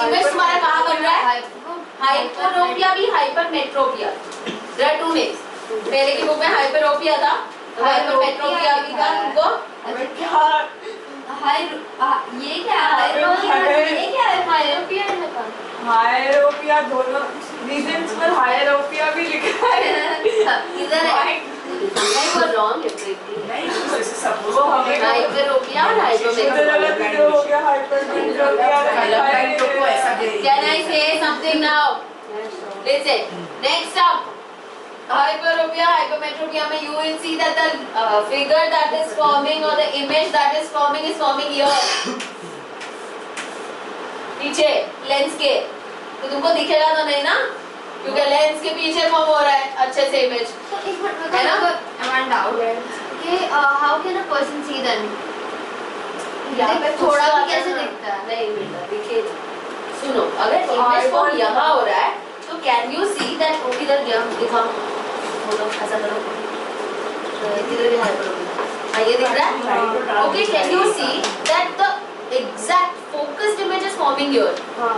Image तुम्हारा कहाँ बन रहा है? हाइपरोपिया भी hypermetropia, there are two names. पहले की बुक में हाइपरोपिया था, हाइपरमेट्रोपिया भी था तुमको। अबे क्या ये क्या है? ये क्या है? हाइरोपिया है ना? हायरोपिया दोनों रीजन्स पर हायरोपिया भी लिखा है। इधर है। नहीं वो रॉन्ग है प्रीति। नहीं वैसे सब वो हमें हाइपरोपिया और हाइपरमेट्रोपिया। हो गया hypermetropia. Can I say something now? Listen. Next up, hyperopia, hypermetropia में you will see that the figure that is forming or the image that is forming here. पीछे लेंस के, तो तुमको दिखेगा तो नहीं ना, क्योंकि लेंस के पीछे फॉर्म हो रहा है अच्छे से इमेज। तो एक मिनट है ना? one doubt कि how can a person see then? यहाँ पे थोड़ा भी कैसे दिखता है? नहीं मिलता, दिखेगा। सुनो, अगर इमेज फॉर्म यहाँ हो रहा है तो कैन यू सी दैट इधर यहाँ दिखाओ, ऐसा करो, इधर भी हाइपरमेट्रोपिया, ये दिख रहा है? Okay, can you see that the exact focused image is forming here,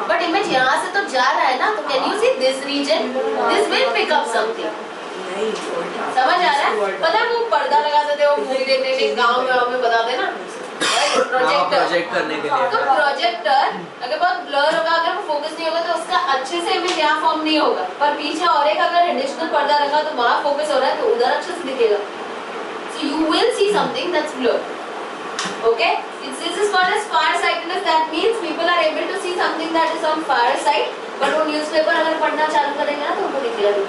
but image यहाँ से तो जा रहा है ना, तो can you see this region? This will pick up something. समझ आ रहा है? पता है वो पर्दा लगाते थे, वो मूवी देखने के गाँव में बताते ना, प्रोजेक्ट करने के लिए। तो प्रोजेक्टर अगर बहुत ब्लर होगा, अगर वो फोकस नहीं होगा तो उसका अच्छे से इमेज यहाँ फॉर्म नहीं होगा, पर पीछे और एक अगर एडिशनल पर्दा रखा तो वहाँ फोकस हो रहा है तो उधर अच्छे से दिखेगा। So you will see something that's blurred. Okay? This is called as farsightedness. That means people are able to see something that is on far side, but वो न्यूज़पेपर अगर पढ़ना चालू करेंगे ना तो उनको दिखेगा नहीं।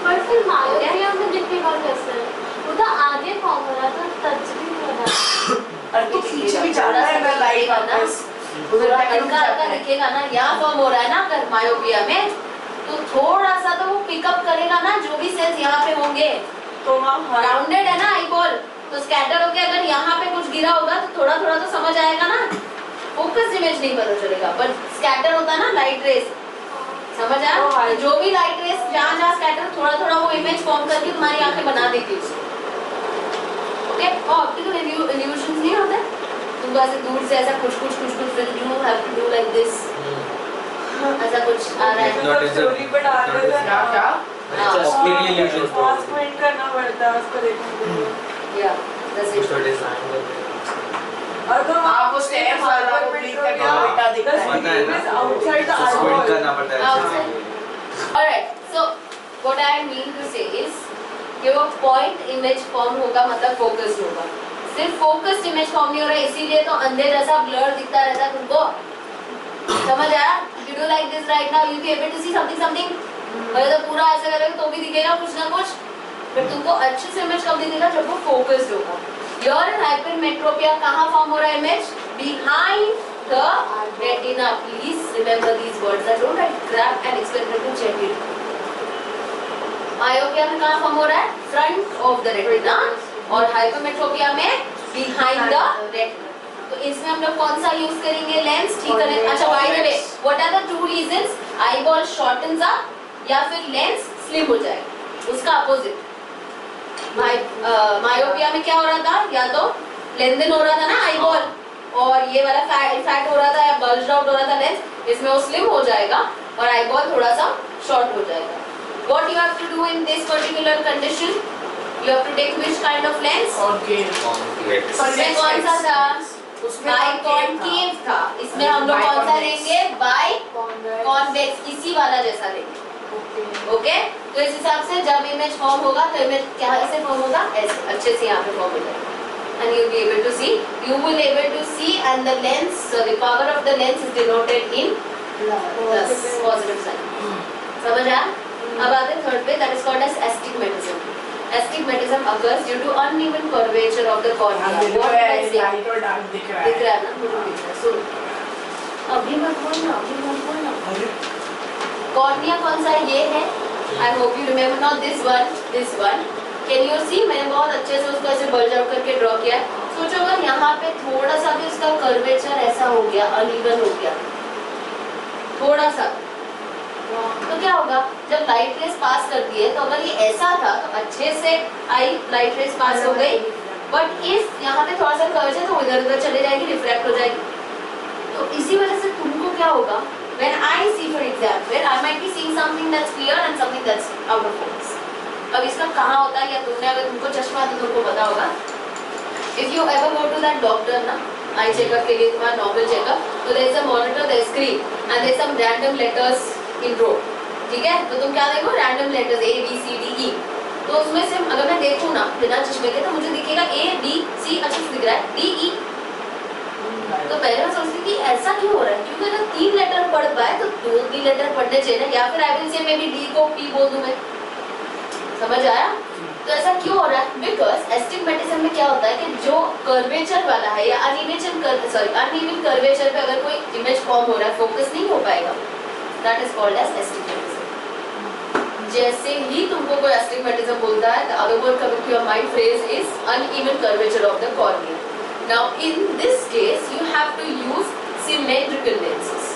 पर फिर मायोपिया में दिखेगा कैसे? वो तो आगे फॉर्म हो रहा था, टच भी हो रहा है। और तो पीछे भी जाता है ना लाइट वापस उधर हल्का दिखेगा ना, यहाँ फॉर्म हो रहा है ना अगर मायोपिया में, तो थोड़ा सा तो वो पिकअप करेगा ना, जो भी सेल्स यहाँ पे होंगे तो वहाँ राउंडेड है ना आईबॉल, तो स्कैटर होके अगर यहाँ पे कुछ गिरा होगा तो थोड़ा थोड़ा तो समझ आएगा ना, फोकस इमेज नहीं पता चलेगा, पर स्कैटर होता है ना लाइट रेस, समझ आया? तो जो भी लाइट रेस जहाँ जहाँ स्कैटर थोड़ा थोड़ा वो इमेज फॉर्म करके तुम्हारी आंखें बना देती है उसको। ओके, और ऑप्टिकल इल्यूजन्स नहीं होते, तुमको ऐसे दूर से ऐसा कुछ फिर you have to do like this, ऐसा कुछ आ रहा है स्टोरी पर डाल रहे थे ना क्या ऑप्टिकल इल्यूजन ट्रांसमिट करना पड़ता है उसको देखने के लिए। या दैट्स उसको डिजाइन करते और तो आप वो स्टेप्स वाला वो क्लिक करके उल्टा दिखता है। पता है ना, आउटसाइड द स्क्विंट आईबॉल करना पड़ता है। Alright, so what I mean to say is कि वो पॉइंट इमेज फॉर्म होगा मतलब फोकस होगा, सिर्फ फोकस्ड इमेज फॉर्म नहीं हो रहा है, इसीलिए तो अंधे जैसा ब्लर दिखता रहता है तुमको, समझ आया? If you do like this right now, you'll be able to see something, अगर तो पूरा ऐसे करेंगे तो भी दिखेगा कुछ ना कुछ, फिर तुमको अच्छे से इमेज कब दिखेगा जब वो फोकस्ड होगा। Here in hypermetropia कहाँ फॉर्म हो रहा है image? Behind the retina. Please remember these words. I don't write grab and experiment to check it. Myopia में कहाँ फॉर्म हो रहा है? फ्रंट ऑफ द रेटिना, और हाइपरमेट्रोपिया में बिहाइंड द रेटिना। तो इसमें हम लोग कौन सा यूज करेंगे? लेंस, ठीक है? अच्छा, by the way, what are the two reasons eyeball shortens up या फिर लेंस स्लिम हो जाएगा? उसका अपोजिट मायोपिया में क्या हो रहा था? या तो लेंथन हो रहा था ना आईबॉल, और ये वाला फैट हो रहा था या बल्ज आउट हो रहा था लेंस, इसमें वो स्लिम हो जाएगा और आईबॉल थोड़ा सा शॉर्ट हो जाएगा। What you have to do in this particular condition? You have to take which kind of lens? इसमें कौन सा था? बाइकॉन्केव था। इसमें हम लोग कौन सा लेंगे? बाइकॉन्वेक्स, इसी वाला जैसा लेंगे। ओके, तो इस हिसाब से जब इमेज फॉर्म होगा तो इमेज क्या ऐसे फॉर्म होगा? ऐसे अच्छे से यहाँ पे फॉर्म हो जाएगा, and you'll be able to see. You will able to see, and the lens, so the power of the lens is denoted in plus, positive sign. समझ आया? अब आते हैं थर्ड पे, that is called as astigmatism. Astigmatism occurs due to uneven curvature of the cornea. What did I say? Light और dark दिख रहा दिख है। रहा है ना? मुझे दिख रहा है। सुन, अभी मत बोलना। कॉर्निया कौन सा है? ये है। I hope you remember now this one. Can you see? मैंने बहुत अच्छे से उसको ऐसे बल्ज आउट करके ड्रॉ किया है। सोचो अगर यहाँ पे थोड़ा सा भी उसका कर्वेचर ऐसा हो गया, अनइवन हो गया, थोड़ा सा, तो क्या होगा? जब लाइट रेस पास करती है तो अगर ये ऐसा था तो अच्छे से आई लाइट रेस पास हो गई, बट इस यहाँ पे थोड़ा सा कर्वेचर तो इधर उधर चले जाएगी, रिफ्रैक्ट हो जाएगी। तो इसी वजह से तुमको क्या होगा? When I see, for example, I might be seeing something that's clear and something that's out of focus. अब इसका कहाँ होता है, या तुमने अगर तुमको चश्मा है तो तुमको पता होगा. If you ever go to that doctor ना, आई चेकअप के लिए तुम्हारा नॉर्मल चेकअप, तो there is a monitor, there is screen and there is some random letters in row. ठीक है, तो तुम क्या देखो, random letters A B C D E. तो उसमें से अगर मैं देखूँ ना बिना चश्मे के, तो मुझे दिखेगा A B C अच्छे से दिख रहा है, D E. तो पहले मैं सोचती कि ऐसा क्यों हो रहा है, क्योंकि अगर 3 लेटर पढ़ पाए तो 2-3 लेटर पढ़ने चाहिए ना, या फिर I will say may be D को P बोल दूं मैं. समझ आया? तो ऐसा क्यों हो रहा है? बिकॉज एस्टिग्मेटिज्म में क्या होता है कि जो कर्वेचर वाला है या अनइवन कर्वेचर पे अगर कोई इमेज फॉर्म हो रहा है, फोकस नहीं हो पाएगा. That is called as astigmatism. जैसे ही तुमको कोई एस्टिग्मेटिज्म बोलता है, the other word coming to your mind phrase is uneven curvature of the cornea. Now in this case you have to use cylindrical lenses.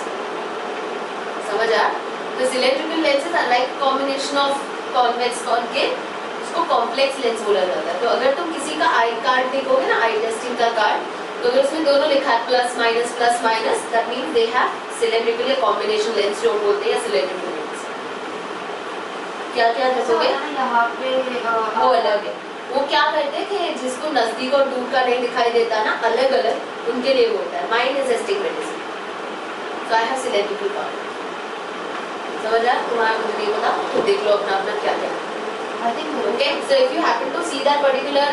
समझ आया? तो cylindrical lenses are like combination of convex concave, इसको complex lens बोला जाता है. तो अगर तुम किसी का आई कार्ड देखोगे ना, आई टेस्टिंग का कार्ड, तो अगर उसमें दोनों लिखा है plus minus, that means they have cylindrical या कॉम्बिनेशन लेंस जो बोलते हैं, या सिलेंड्रिकल लेंस. क्या क्या देखोगे यहाँ पे वो अलग है. वो क्या करते हैं कि जिसको नजदीक और दूर का नहीं दिखाई देता ना, अलग अलग उनके लिए होता है. Mine is astigmatism, so I have cylindrical card. समझ आया? तुम्हारा मुझे नहीं पता, तो देख लो अपना अपना क्या क्या. I think Okay, so if you happen to see that particular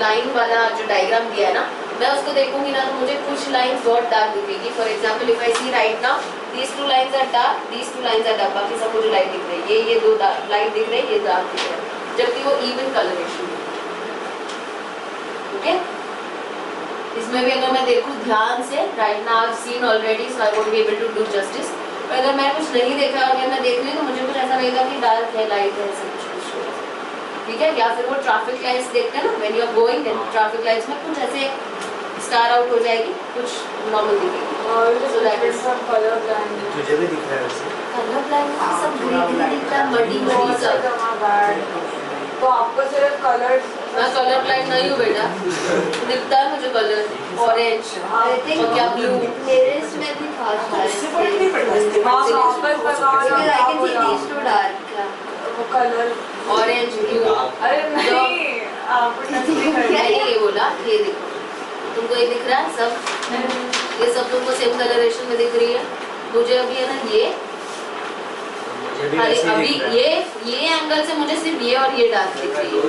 line वाला जो डायग्राम दिया है ना, मैं उसको देखूंगी ना तो मुझे कुछ लाइंस बहुत डार्क दिखेगी. For example if I see right now these 2 lines are dark, these 2 lines are dark, बाकी सब मुझे लाइट दिख रही है. ये 2 लाइट दिख रही है, ये डार्क दिख रहा है, जबकि वो इवन कलरेशन है. ओके, इसमें भी अगर मैं देखूं ध्यान से, right now I have seen already, so I won't be able to do justice. पर अगर मैं कुछ नहीं देखा और मैं देख रही हूँ तो मुझे कुछ ऐसा लगेगा कि डार्क है, लाइट है, सब कुछ. ठीक है, या फिर वो ट्रैफिक लाइट्स देखते हैं ना, when you are going then traffic lights में कुछ ऐसे स्टार आउट हो जाएगी, कुछ नॉर्मल दिखेगी. So that is some color blind. तुझे भी दिख रहा है वैसे. कलर ब्लाइंड सब ग्रीन दिखता है, मडी सब. तो आपको सिर्फ कलर्स. मैं कलर ब्लाइंड नहीं हूँ बेटा, दिखता है मुझे कलर ऑरेंज और क्या ब्लू. मेरे इसमें भी था इससे फर्क नहीं पड़ता. हाँ, वापस लगाओ. I can see these two dark. वो कलर ऑरेंज ब्लू. अरे नहीं, आपको टच नहीं करना. मैंने ये बोला, ये देखो तुमको ये दिख रहा है सब, ये सब तुमको सेम कलरेशन में दिख रही है. मुझे अभी है ना ये मुझे भी अरे वैसे ही अभी दिख रहा है. ये एंगल से मुझे सिर्फ ये और ये डार्क दिख रही है,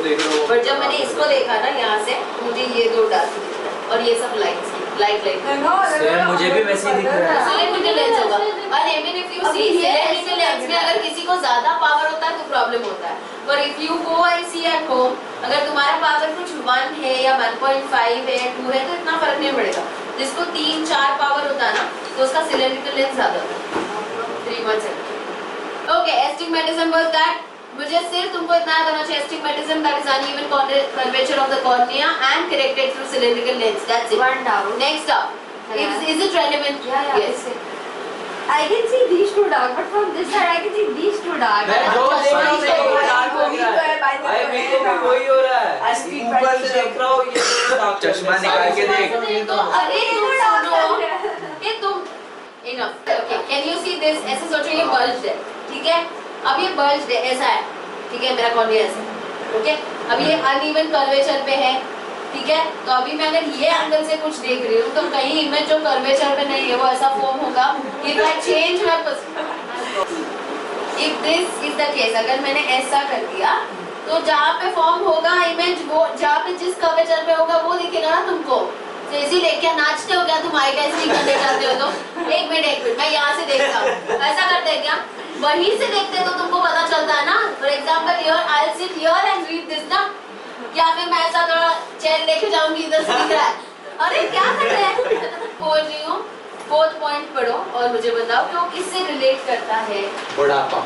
बट जब मैंने इसको देखा ना यहाँ से, मुझे ये 2 डार्क दिख रहा है और ये सब लाइट Same, मुझे भी वैसे ही दिख रहा है. सिलेंड्रिकल लेंस होगा. और even if you see cylindrical lens में अगर किसी को ज्यादा पावर होता है तो प्रॉब्लम होता है. पर if you go and see at home, अगर तुम्हारा पावर कुछ 1 है या 1.5 है, 2 है, तो इतना फर्क नहीं पड़ेगा. जिसको 3-4 पावर होता है ना, तो उसका सिलेंड्रिकल लेंस ज्यादा होता है. 3-1. Okay, astigmatism was that. मुझे सिर्फ तुमको इतना याद होना चाहिए, astigmatism that is uneven curvature of the cornea and corrected through cylindrical lens. That's it. One down. Next up, is it relevant? Yeah. Yes. I can see these two dark, but from this side I can see these two dark. मैं जो देख रहा हूँ वो dark हो गया है. अरे मेरे भी वही हो रहा है. ऊपर से देख रहा हूँ ये dark. चश्मा निकाल के देख. तो अरे तुम सुनो, ये तुम enough. Okay, can you see this? ऐसे सोचो ये bulged है, ठीक है? अब ये bulged है, ऐसा है, ठीक है, मेरा कॉर्निया ऐसा है, ओके? अब ये uneven कर्वेचर पे है, ठीक है? तो अभी मैं अगर ये एंगल से कुछ देख रही हूँ तो कहीं इमेज जो कर्वेचर पे नहीं है वो ऐसा फॉर्म होगा. If I change my if this is the case, अगर मैंने ऐसा कर दिया तो जहाँ पे फॉर्म होगा इमेज, वो जहाँ पे जिस कर्वेचर पे होगा वो दिखेगा ना तुमको. तो इसीलिए क्या नाचते हो क्या तुम, आई कैसे करने जाते हो? तो एक मिनट मैं यहाँ से देखता हूँ, ऐसा करते हैं क्या? वहीं से देखते तो तुमको पता चलता है ना. For example here I will sit here and read this ना, या फिर मैं ऐसा थोड़ा चेयर लेके जाऊंगी, इधर से दिख रहा है. अरे क्या कर रहे हैं? बोल रही हूँ 4th पॉइंट पढ़ो और मुझे बताओ कि वो किससे रिलेट करता है. बुढ़ापा.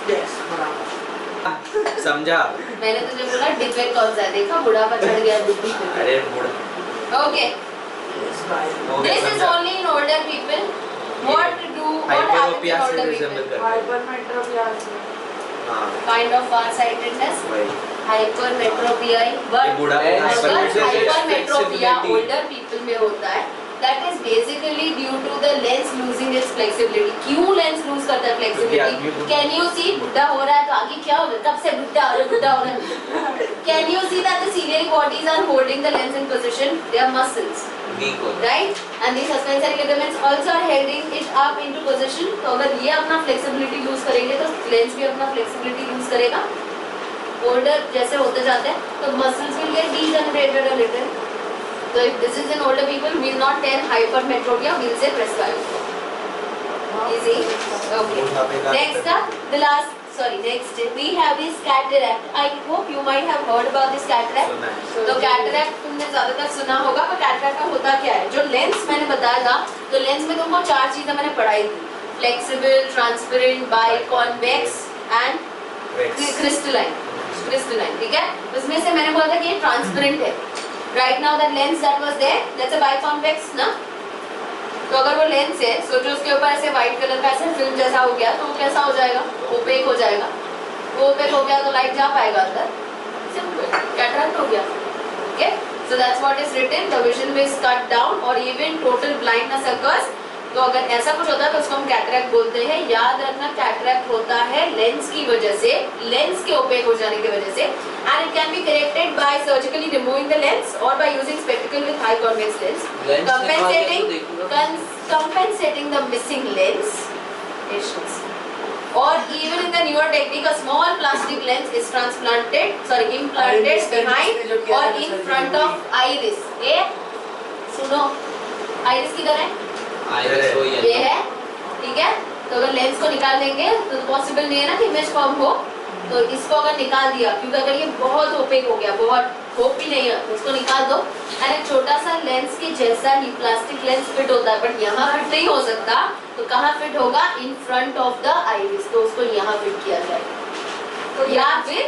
Yes, बराबर. समझा? मैंने तुझे बोला डिफेक्ट कौन सा है, देखा बुढ़ापा चढ़ गया बुद्धि पे. अरे बुढ़ा. Okay, Yes, bye. this is only in older people. What to do? What happens in older people? Hypermetropia. हाँ. Kind of far-sightedness. वही. Hypermetropia, but ये बुढ़ापे में अगर hypermetropia hypermetropia older people में होता है, that is basically due to the lens losing its it's flexibility. क्यों लेंस लूज करता है फ्लेक्सिबिलिटी? कैन यू सी बुढ़ा हो रहा है तो आगे क्या होगा? कब से बुढ़ा हो रहा है? Can you see that the ciliary bodies are holding the lens in position? They are muscles, right? And the suspensory ligaments also are holding it up into position. तो अगर ये अपना फ्लेक्सिबिलिटी लूज करेंगे तो लेंस भी अपना flexibility loose करेगा। Older जैसे होते जाते हैं तो muscles will get degenerated a little. So if this is in older people, we will not tell hypermetropia, we will say presbyopia. Easy? Okay. Next up, next we have this cataract. I hope you might have heard about this cataract. तो cataract तुमने ज़्यादातर सुना होगा, पर cataract का होता क्या है? जो लेंस मैंने बताया था, तो लेंस में तुमको 4 चीज़ें मैंने पढ़ाई थी, flexible, transparent, biconvex and crystalline, ठीक है? उसमें से मैंने बोला था कि ये transparent है। Right now that lens that was there, that's a biconvex ना? तो अगर वो लेंस है, सोचो उसके ऊपर ऐसे व्हाइट कलर का ऐसे फिल्म जैसा हो गया, तो वो कैसा हो जाएगा? ओपेक हो जाएगा। वो ओपेक हो गया तो लाइट जा पाएगा अंदर? सिंपल, कैटरैक्ट हो गया। Okay? So that's what is written. The vision is cut down or even total blindness occurs. तो अगर ऐसा कुछ होता है तो उसको हम कैटरैक्ट बोलते हैं। याद रखना, कैटरैक्ट होता है लेंस की वजह से, लेंस के ओपेक हो जाने की वजह से, and it can be corrected by surgically removing the lens or by using spectacle with high convex lens, compensating the missing lens issues. Or even in the newer technique, a small plastic lens is implanted behind or in front of iris. सुनो, iris किधर है? ये है, ठीक है? तो अगर lens को निकाल देंगे तो पॉसिबल नहीं है ना कि इमेज फॉर्म हो, तो इसको अगर निकाल दिया, क्योंकि अगर ये बहुत ओपेक हो गया, बहुत होप ही नहीं है, तो उसको निकाल दो। एंड एक छोटा सा लेंस के जैसा ही प्लास्टिक लेंस फिट होता है, बट यहाँ फिट नहीं हो सकता, तो कहाँ फिट होगा? In front of the iris, तो उसको यहाँ फिट किया जाएगा। तो या फिर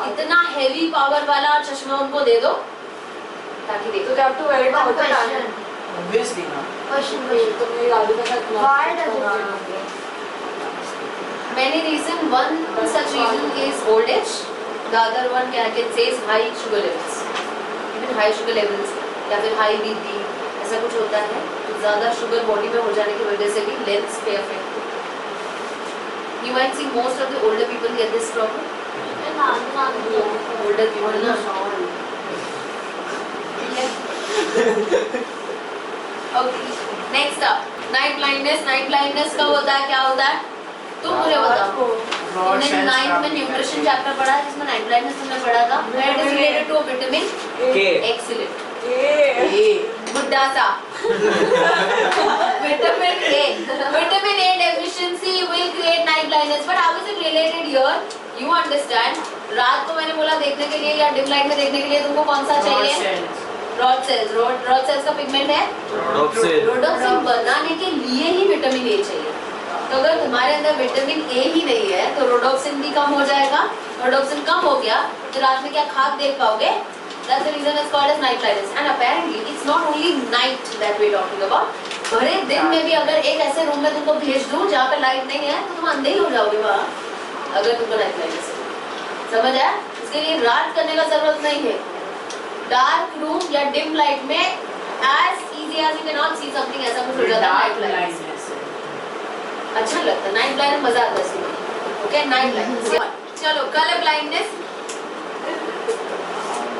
इतना हेवी पावर वाला चश्मा उनको दे दो ताकि देखो। तो आप तो वेरी होता है Obviously ना। तो मेरी आदत का Why does it happen? Many reasons. One such reason is old age. The other one I can say is high sugar levels. Even high sugar levels या फिर high BP ऐसा कुछ होता है, तो ज़्यादा शुगर बॉडी में हो जाने की वजह से भी लेंस पे अफेक्ट होता है। You might see most of the older people get this problem. Older people ना। Okay. Next up, night blindness. Night blindness कब होता है? क्या होता है? तुम मुझे बताओ। तुमने 9th में न्यूट्रिशन चैप्टर पढ़ा है जिसमें नाइट ब्लाइंडनेस तुमने पढ़ा था। Where it is related to vitamin K. Excellent. बुड्ढा सा। Vitamin A. Vitamin A deficiency will create night blindness. But how is it related here? You understand? रात को मैंने बोला देखने के लिए या डिम लाइट में देखने के लिए तुमको कौन सा चाहिए? Rod sales. रॉड सेल्स का पिगमेंट है रोडोप्सिन। बनाने के लिए ही विटामिन ए चाहिए। तो अगर तुम्हारे अंदर विटामिन ए ही नहीं है तो रोडोप्सिन भी कम हो जाएगा। रोडोप्सिन कम हो गया तो रात में क्या खाक देख पाओगे? That's the reason it's called as night blindness. And apparently it's not only night that we're talking about. भरे दिन में भी अगर एक ऐसे रूम में तुमको भेज दूं जहाँ पे लाइट नहीं है तो तुम अंधे ही हो जाओगे वहाँ, अगर तुमको नाइट ब्लाइंडनेस है। समझ आया? इसके लिए रात करने का जरूरत नहीं है। डार्क रूम या डिम लाइट में as easy as you cannot see something ऐसा कुछ हो जाता है नाइट ब्लाइंडनेस। अच्छा लगता है नाइट ब्लाइंडनेस, मजा आता है इसमें। Okay, night blindness. चलो, colour blindness.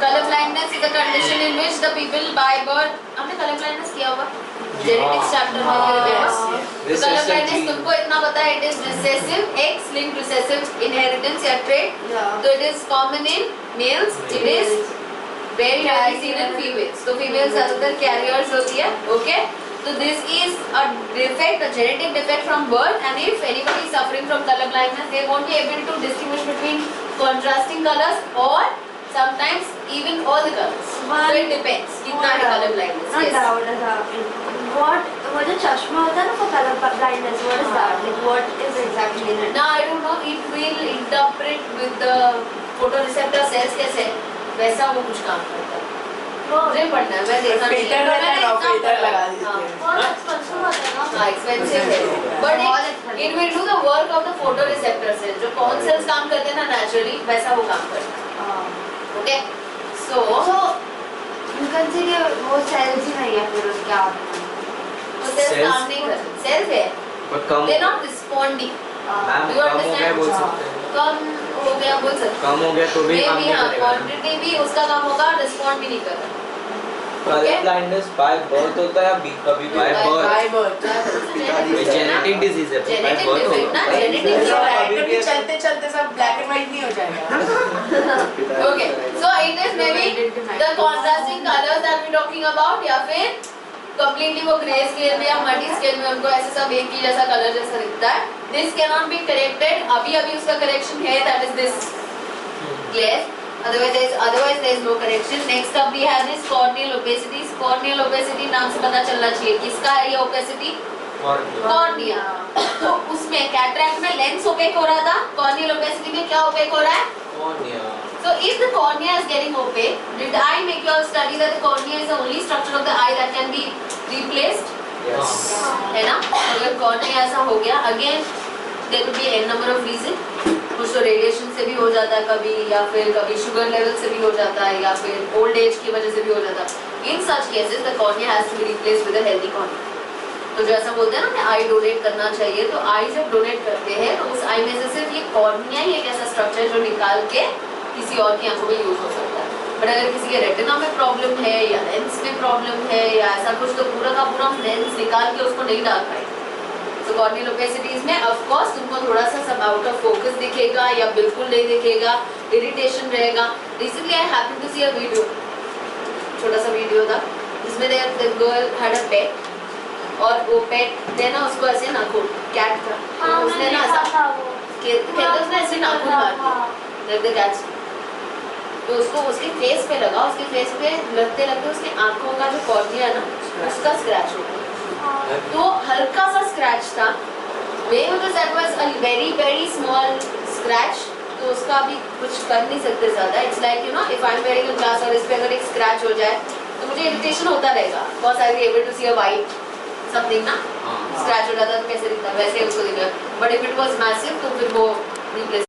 Colour blindness is a condition in which the people by birth, हमने कलर ब्लाइंडनेस किया होगा जेनेटिक्स चैप्टर में मेरे। कलर ब्लाइंडनेस तुमको इतना पता है, it is recessive, x linked recessive inheritance या ट्रेट। तो it is common in males, it is very rarely seen in females. तो फीमेल्स ज्यादातर कैरियर्स होती है। Okay, so this is a defect, a genetic defect from birth, and if anybody is suffering from color blindness, they won't be able to distinguish between contrasting colors or sometimes even all the colors. So it depends कितना है color blindness. Yes. What वो जो चश्मा होता है ना for color blindness, what is that? Like what is exactly in it? Now I don't know. It will interpret with the photoreceptor cells कैसे, वैसा वो कुछ काम करता है। मुझे पढ़ना है, मैं देखा नहीं है। फिल्टर लगा देते हैं। बहुत एक्सपेंसिव होता है ना? हाँ, एक्सपेंसिव है, but it will do the work of the photoreceptor sales. जो कौन सेल्स काम करते हैं ना नेचुरली, वैसा वो काम करता है। Okay, so you can say कि वो सेल्स ही नहीं है फिर उसके आप में। वो सेल्स काम नहीं करते। सेल्स है पर कम They're not responding. Ma'am You कम हो गया बोल understand? सकते हैं। कम हो गया बोल सकते हैं। कम हो गया तो भी काम Maybe नहीं हाँ, करेगा। quantity भी उसका कम होगा, respond भी नहीं कर रहा। Colour Okay? Blindness by birth होता है या कभी by By birth? By birth ये जेनेटिक डिजीज है, बाय Genetic बर्थ defect ना, होगा। genetic तो defect. randomly चलते चलते सब ब्लैक एंड व्हाइट नहीं हो जाएगा। Okay, so it is maybe the contrasting colors that we talking about या फिर completely वो grey scale में या muddy scale में हमको ऐसे सब एक ही जैसा color जैसा दिखता है. This cannot be corrected. अभी उसका correction है, that is this glare. Otherwise there is no correction. Next up we have this corneal opacity. Corneal opacity नाम से पता चलना चाहिए किसका है ये opacity? और कॉर्निया. तो उसमें कैटरैक्ट में लेंस ओपेक हो रहा था, कॉर्नियल ओपेसिटी में क्या ओपेक हो रहा है? Cornea. So if the cornea is getting opaque, did I make you all study that the cornea is the only structure of the eye that can be replaced? Yes. है ना? अगर cornea ऐसा हो गया, again there could be n number of reasons. कुछ तो radiation से भी हो जाता है कभी, या फिर कभी शुगर लेवल से भी हो जाता है, या फिर ओल्ड एज की वजह से भी हो जाता है. In such cases the cornea has to be replaced with a healthy cornea. तो जो ऐसा बोलते हैं ना कि आई डोनेट करना चाहिए, तो आई जब डोनेट करते हैं तो उस आई में से सिर्फ ये कॉर्निया ही एक ऐसा स्ट्रक्चर जो निकाल के किसी और की आंखों में यूज हो सकता है. बट अगर किसी के रेटिना में प्रॉब्लम है या लेंस में प्रॉब्लम है या ऐसा कुछ, तो पूरा का पूरा लेंस निकाल के उसको नहीं डाल पाएंगे. तो कॉर्नियल ओपेसिटीज में ऑफ कोर्स तुमको थोड़ा सा सब आउट ऑफ फोकस दिखेगा या बिल्कुल नहीं दिखेगा, इरिटेशन रहेगा. Recently I happened to see a video, छोटा सा वीडियो था जिसमें the girl had a pet, और वो पेट ने ना उसको ऐसे नाखून, कैट था, तो उसने ना ऐसा कहते उसने ऐसे नाखून मार दिया द कैट्स. तो उसको उसके फेस पे लगा, उसके फेस पे लगते लगते उसकी आंखों का जो कॉर्निया है ना उसका स्क्रैच हो गया. तो हल्का सा स्क्रैच था, that was a very small scratch, तो उसका भी कुछ कर नहीं सकते ज्यादा. It's like you know if I am wearing a glass और इस पे अगर एक स्क्रैच हो जाए तो मुझे इरिटेशन होता रहेगा, because I will able to see a white something ना. स्क्रैच हो जाता तो कैसे दिखता, वैसे उसको दिखा. But if it was massive तो फिर वो रिप्लेस